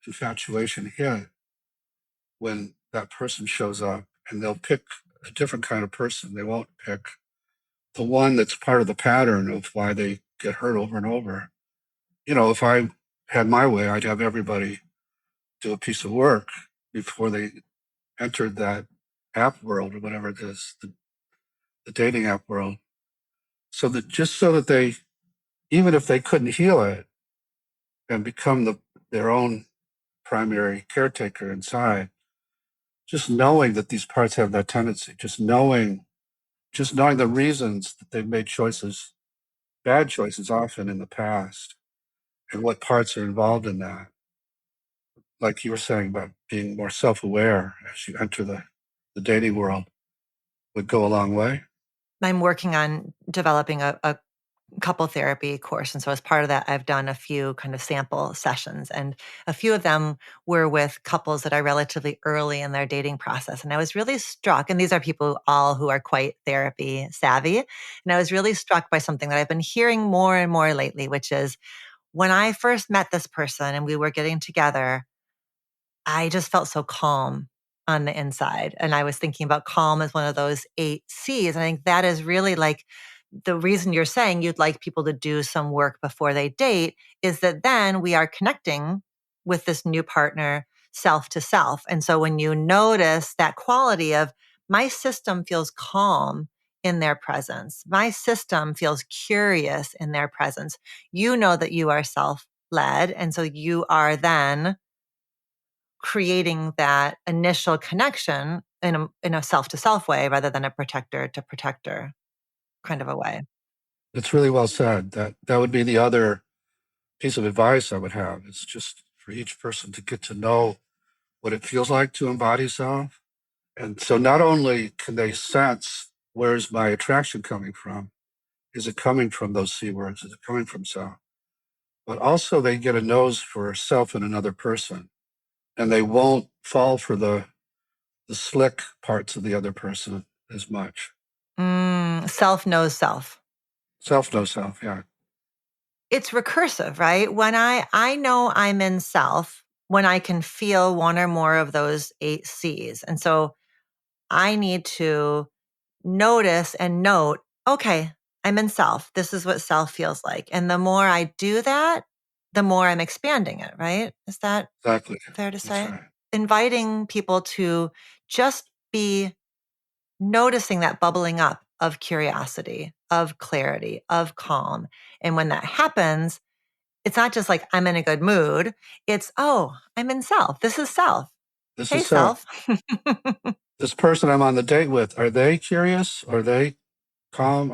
infatuation hit when that person shows up, and they'll pick a different kind of person. They won't pick the one that's part of the pattern of why they get hurt over and over. If I had my way, I'd have everybody do a piece of work before they entered that app world or whatever it is, the dating app world. So that they, even if they couldn't heal it and become their own primary caretaker inside, just knowing that these parts have that tendency, just knowing the reasons that they've made choices, bad choices often in the past, and what parts are involved in that. Like you were saying about being more self-aware as you enter the dating world would go a long way. I'm working on developing a couple therapy course. And so as part of that, I've done a few kind of sample sessions, and a few of them were with couples that are relatively early in their dating process. And I was really struck, and these are people all who are quite therapy savvy. And I was really struck by something that I've been hearing more and more lately, which is when I first met this person and we were getting together, I just felt so calm on the inside. And I was thinking about calm as one of those 8 C's. And I think that is really like the reason you're saying you'd like people to do some work before they date is that then we are connecting with this new partner self to self. And so when you notice that quality of my system feels calm in their presence, my system feels curious in their presence, you know that you are self led. And so you are then creating that initial connection in a self to self way rather than a protector to protector kind of a way. It's really well said. That would be the other piece of advice I would have, is just for each person to get to know what it feels like to embody self. And so not only can they sense, where's my attraction coming from? Is it coming from those C words? Is it coming from self? But also they get a nose for self in another person, and they won't fall for the slick parts of the other person as much. Self knows self. Self knows self, yeah. It's recursive, right? When I know I'm in self, when I can feel one or more of those 8 C's. And so I need to notice and note, okay, I'm in self. This is what self feels like. And the more I do that, the more I'm expanding it, right? Is that Exactly. fair to That's say? right. Inviting people to just be noticing that bubbling up of curiosity, of clarity, of calm. And when that happens, it's not just like I'm in a good mood. It's, oh, I'm in self. This is self. This Hey, is self. self. This person I'm on the date with, are they curious? Are they calm?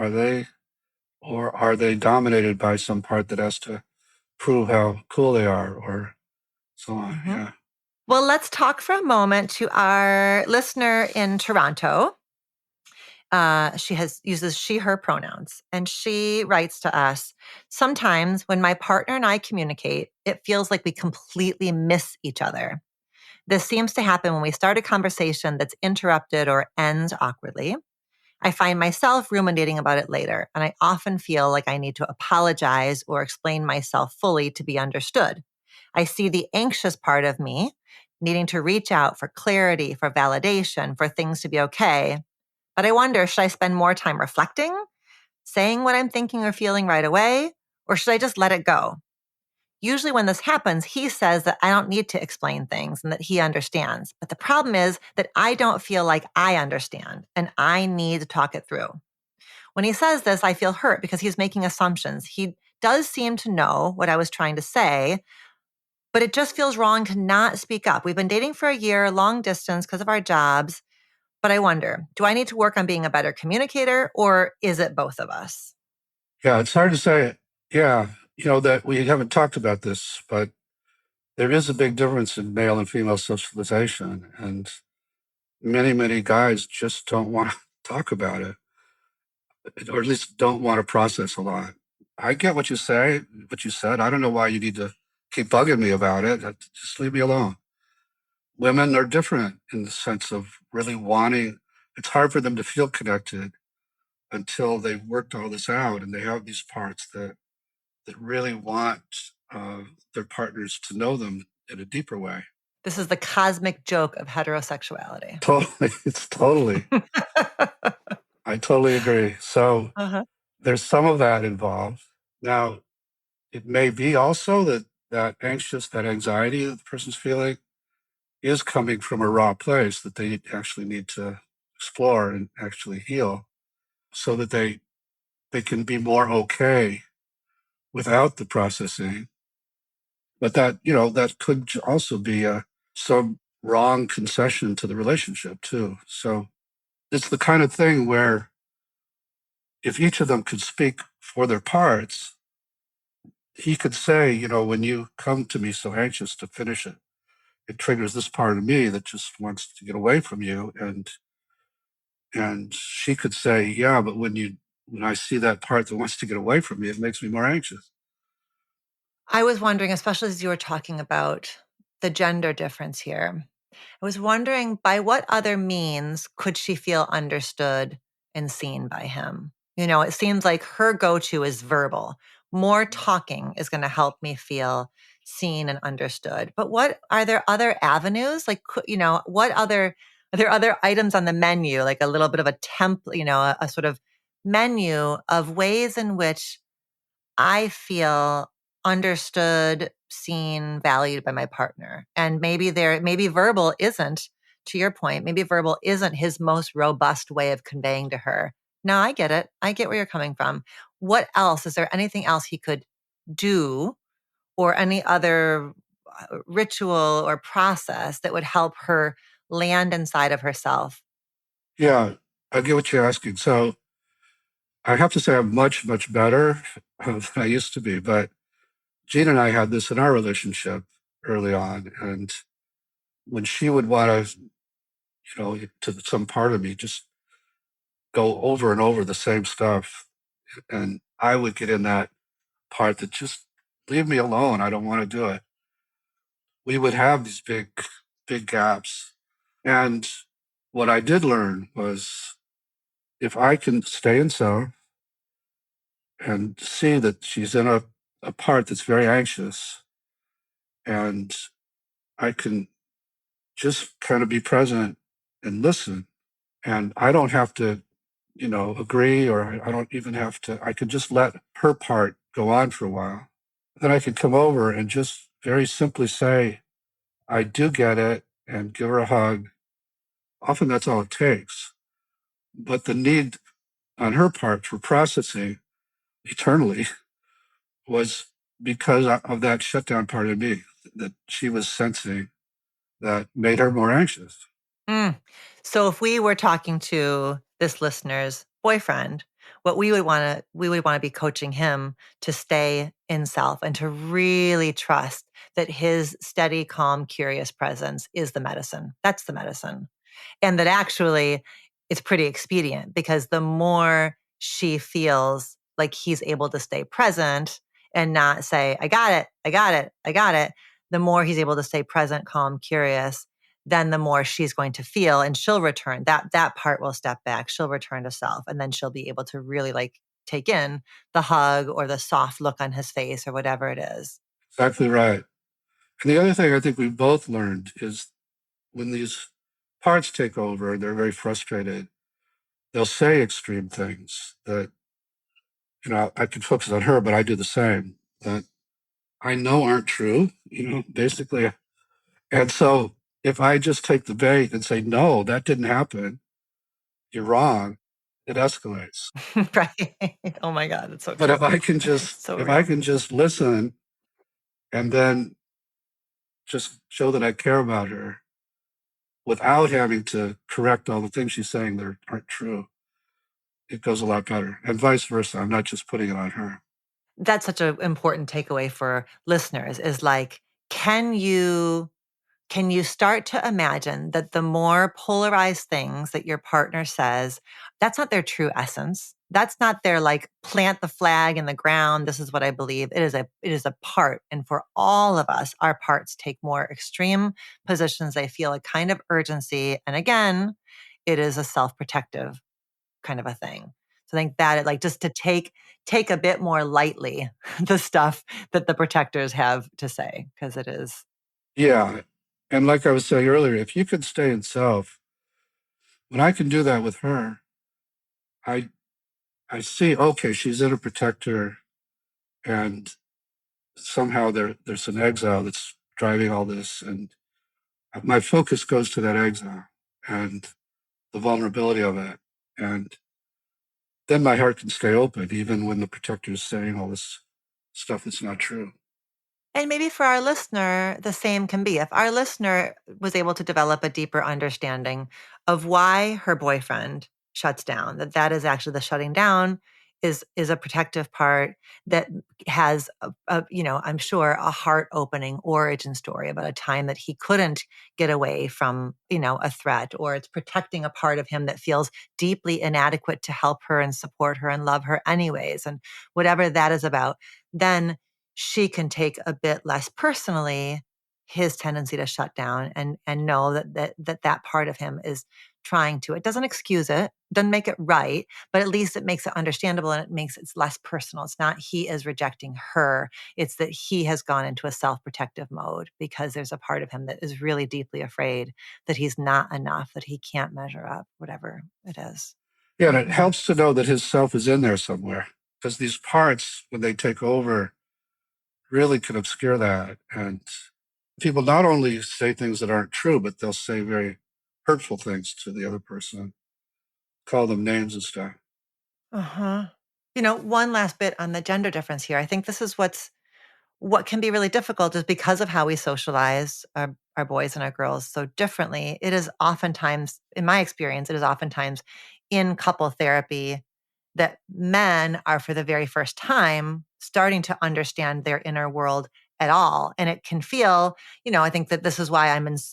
Or are they dominated by some part that has to prove how cool they are, or so on? Mhm. Yeah. Well, let's talk for a moment to our listener in Toronto. She uses she, her pronouns, and she writes to us, sometimes when my partner and I communicate, it feels like we completely miss each other. This seems to happen when we start a conversation that's interrupted or ends awkwardly. I find myself ruminating about it later, and I often feel like I need to apologize or explain myself fully to be understood. I see the anxious part of me needing to reach out for clarity, for validation, for things to be okay. But I wonder, should I spend more time reflecting, saying what I'm thinking or feeling right away, or should I just let it go? Usually, when this happens, he says that I don't need to explain things and that he understands. But the problem is that I don't feel like I understand and I need to talk it through. When he says this, I feel hurt because he's making assumptions. He does seem to know what I was trying to say, but it just feels wrong to not speak up. We've been dating for a year, long distance because of our jobs. But I wonder, do I need to work on being a better communicator or is it both of us? Yeah, it's hard to say. Yeah, that we haven't talked about this, but there is a big difference in male and female socialization. And many, many guys just don't want to talk about it, or at least don't want to process a lot. I get what you say, what you said. I don't know why you need to keep bugging me about it. Just leave me alone. Women are different in the sense of really wanting, it's hard for them to feel connected until they've worked all this out and they have these parts that really want uh, their partners to know them in a deeper way. This is the cosmic joke of heterosexuality. Totally. It's totally. I totally agree. So Uh-huh. there's some of that involved. Now, it may be also that anxiety that the person's feeling is coming from a raw place that they actually need to explore and actually heal so that they can be more okay without the processing. But that could also be some wrong concession to the relationship too. So it's the kind of thing where if each of them could speak for their parts, he could say, when you come to me so anxious to finish it, it triggers this part of me that just wants to get away from you. And she could say, yeah, but when I see that part that wants to get away from me, it makes me more anxious. I was wondering, especially as you were talking about the gender difference here, I was wondering by what other means could she feel understood and seen by him? It seems like her go to is verbal. More talking is going to help me feel seen and understood. But what are there other avenues? Like, are there other items on the menu, like a little bit of a template, a sort of menu of ways in which I feel understood, seen, valued by my partner. And maybe verbal isn't, to your point, maybe verbal isn't his most robust way of conveying to her. No, I get it. I get where you're coming from. What else? Is there anything else he could do or any other ritual or process that would help her land inside of herself? Yeah, I get what you're asking. So I have to say I'm much, much better than I used to be. But Gene and I had this in our relationship early on. And when she would want to some part of me, just go over and over the same stuff. And I would get in that part that just leave me alone. I don't want to do it. We would have these big, big gaps. And what I did learn was if I can stay in self and see that she's in a part that's very anxious, and I can just kind of be present and listen. And I don't have to, agree, or I don't even have to, I could just let her part go on for a while. Then I could come over and just very simply say, I do get it, and give her a hug. Often that's all it takes. But the need on her part for processing eternally was because of that shutdown part of me that she was sensing that made her more anxious. Mm. So if we were talking to this listener's boyfriend, what we would want to be coaching him to stay in self and to really trust that his steady, calm, curious presence is the medicine. That's the medicine. And that actually it's pretty expedient because the more she feels like he's able to stay present and not say, I got it, I got it, I got it, the more he's able to stay present, calm, curious, then the more she's going to feel, and she'll return. That part will step back. She'll return to self, and then she'll be able to really like take in the hug or the soft look on his face or whatever it is. Exactly right. And the other thing I think we both learned is when these parts take over and they're very frustrated, they'll say extreme things that, I can focus on her, but I do the same, that I know aren't true, basically. And so if I just take the bait and say, no, that didn't happen, you're wrong, it escalates. Right. Oh my God, it's so But true. So if I real. can just listen and then just show that I care about her without having to correct all the things she's saying that aren't true, it goes a lot better. And vice versa. I'm not just putting it on her. That's such an important takeaway for listeners is like, can you Can you start to imagine that the more polarized things that your partner says, that's not their true essence. That's not their like plant the flag in the ground. This is what I believe. It is a part. And for all of us, our parts take more extreme positions. They feel a kind of urgency. And again, it is a self-protective kind of a thing. So I think that like just to take a bit more lightly the stuff that the protectors have to say, because it is. Yeah. And like I was saying earlier, if you could stay in self, when I can do that with her, I I see, okay, she's in a protector and somehow there's an exile that's driving all this. And my focus goes to that exile and the vulnerability of it. And then my heart can stay open, even when the protector is saying all this stuff that's not true. And maybe for our listener, the same can be. If our listener was able to develop a deeper understanding of why her boyfriend shuts down, that is actually the shutting down is a protective part that has I'm sure a heart opening origin story about a time that he couldn't get away from, a threat, or it's protecting a part of him that feels deeply inadequate to help her and support her and love her anyways. And whatever that is about, then she can take a bit less personally his tendency to shut down, and know that part of him is trying to. It doesn't excuse it, doesn't make it right, but at least it makes it understandable, and it's less personal. It's not he is rejecting her. It's that he has gone into a self-protective mode because there's a part of him that is really deeply afraid that he's not enough, that he can't measure up, whatever it is. Yeah, and it helps to know that his self is in there somewhere because these parts, when they take over, really can obscure that. And people not only say things that aren't true, but they'll say very hurtful things to the other person, call them names and stuff. Uh-huh. One last bit on the gender difference here. I think this is what can be really difficult is because of how we socialize our boys and our girls so differently. It is oftentimes, in my experience, it is oftentimes in couple therapy that men are for the very first time starting to understand their inner world at all. And it can feel, I think that this is why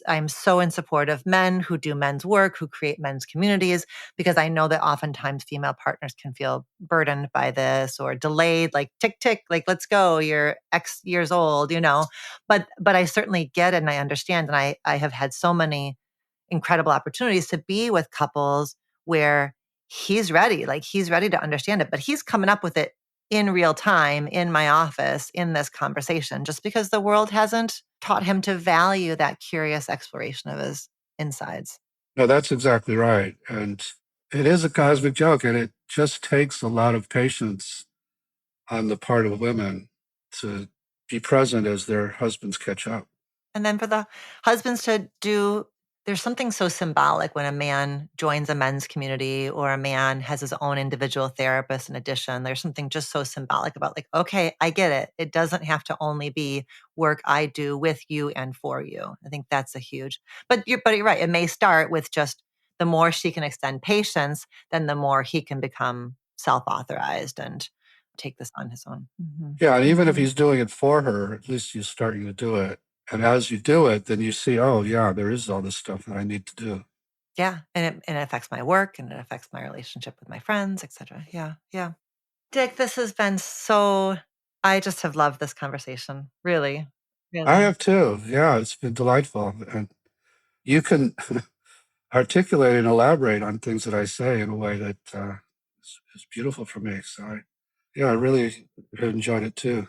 I'm so in support of men who do men's work, who create men's communities, because I know that oftentimes female partners can feel burdened by this or delayed, like tick, tick, like, let's go, you're X years old, but I certainly get it and I understand. And I have had so many incredible opportunities to be with couples where he's ready to understand it, but he's coming up with it in real time in my office in this conversation, just because the world hasn't taught him to value that curious exploration of his insides. No, that's exactly right. And it is a cosmic joke, and it just takes a lot of patience on the part of women to be present as their husbands catch up. And then for the husbands to do, there's something so symbolic when a man joins a men's community or a man has his own individual therapist in addition. There's something just so symbolic about like, okay, I get it. It doesn't have to only be work I do with you and for you. I think that's a huge, but you're right. It may start with just the more she can extend patience, then the more he can become self-authorized and take this on his own. Mhm. Yeah, and even if Mhm. he's doing it for her, at least he's starting to do it. And as you do it, then you see, oh, yeah, there is all this stuff that I need to do. Yeah, and it affects my work, and it affects my relationship with my friends, etcetera. Yeah, yeah. Dick, this has been so I just have loved this conversation, really, I really. have too. Yeah, it's been delightful. And you can articulate and elaborate on things that I say in a way that is beautiful for me. So I really enjoyed it too.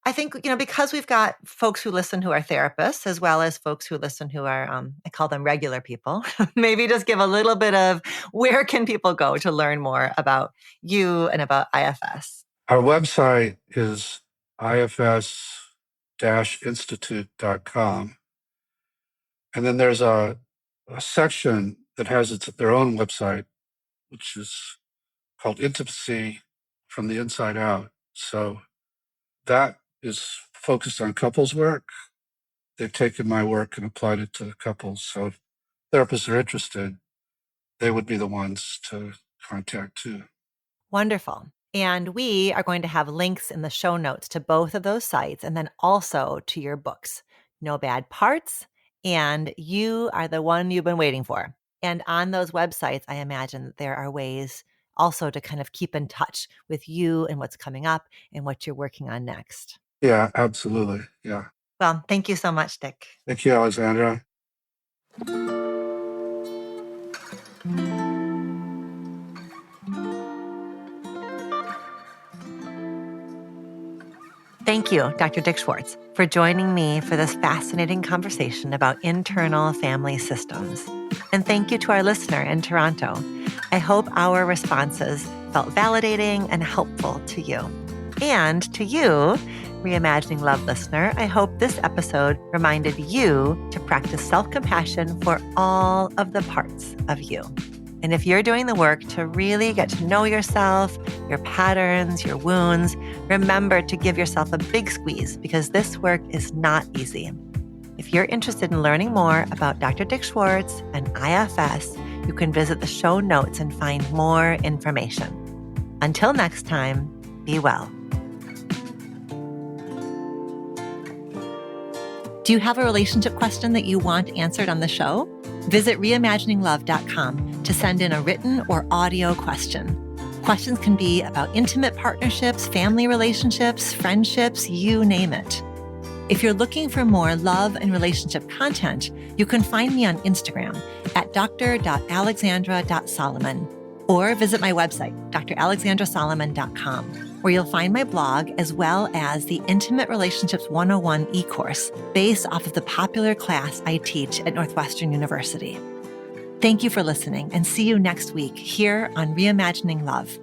I think, because we've got folks who listen who are therapists, as well as folks who listen who are, I call them regular people, maybe just give a little bit of where can people go to learn more about you and about IFS? Our website is ifs-institute.com. And then there's a section that has their own website, which is called Intimacy from the Inside Out. So that is focused on couples work. They've taken my work and applied it to couples. So if therapists are interested, they would be the ones to contact too. Wonderful. And we are going to have links in the show notes to both of those sites and then also to your books, No Bad Parts and You Are the One You've Been Waiting For. And on those websites, I imagine that there are ways also to kind of keep in touch with you and what's coming up and what you're working on next. Yeah, absolutely. Yeah. Well, thank you so much, Dick. Thank you, Alexandra. Thank you, Dr. Dick Schwartz, for joining me for this fascinating conversation about internal family systems. And thank you to our listener in Toronto. I hope our responses felt validating and helpful to you. And to you, Reimagining Love listener, I hope this episode reminded you to practice self-compassion for all of the parts of you. And if you're doing the work to really get to know yourself, your patterns, your wounds, remember to give yourself a big squeeze because this work is not easy. If you're interested in learning more about Dr. Dick Schwartz and IFS, you can visit the show notes and find more information. Until next time, be well. Do you have a relationship question that you want answered on the show? Visit reimagininglove.com to send in a written or audio question. Questions can be about intimate partnerships, family relationships, friendships, you name it. If you're looking for more love and relationship content, you can find me on Instagram at dr.alexandra.solomon or visit my website, dralexandrasolomon.com, where you'll find my blog as well as the Intimate Relationships 101 e-course based off of the popular class I teach at Northwestern University. Thank you for listening and see you next week here on Reimagining Love.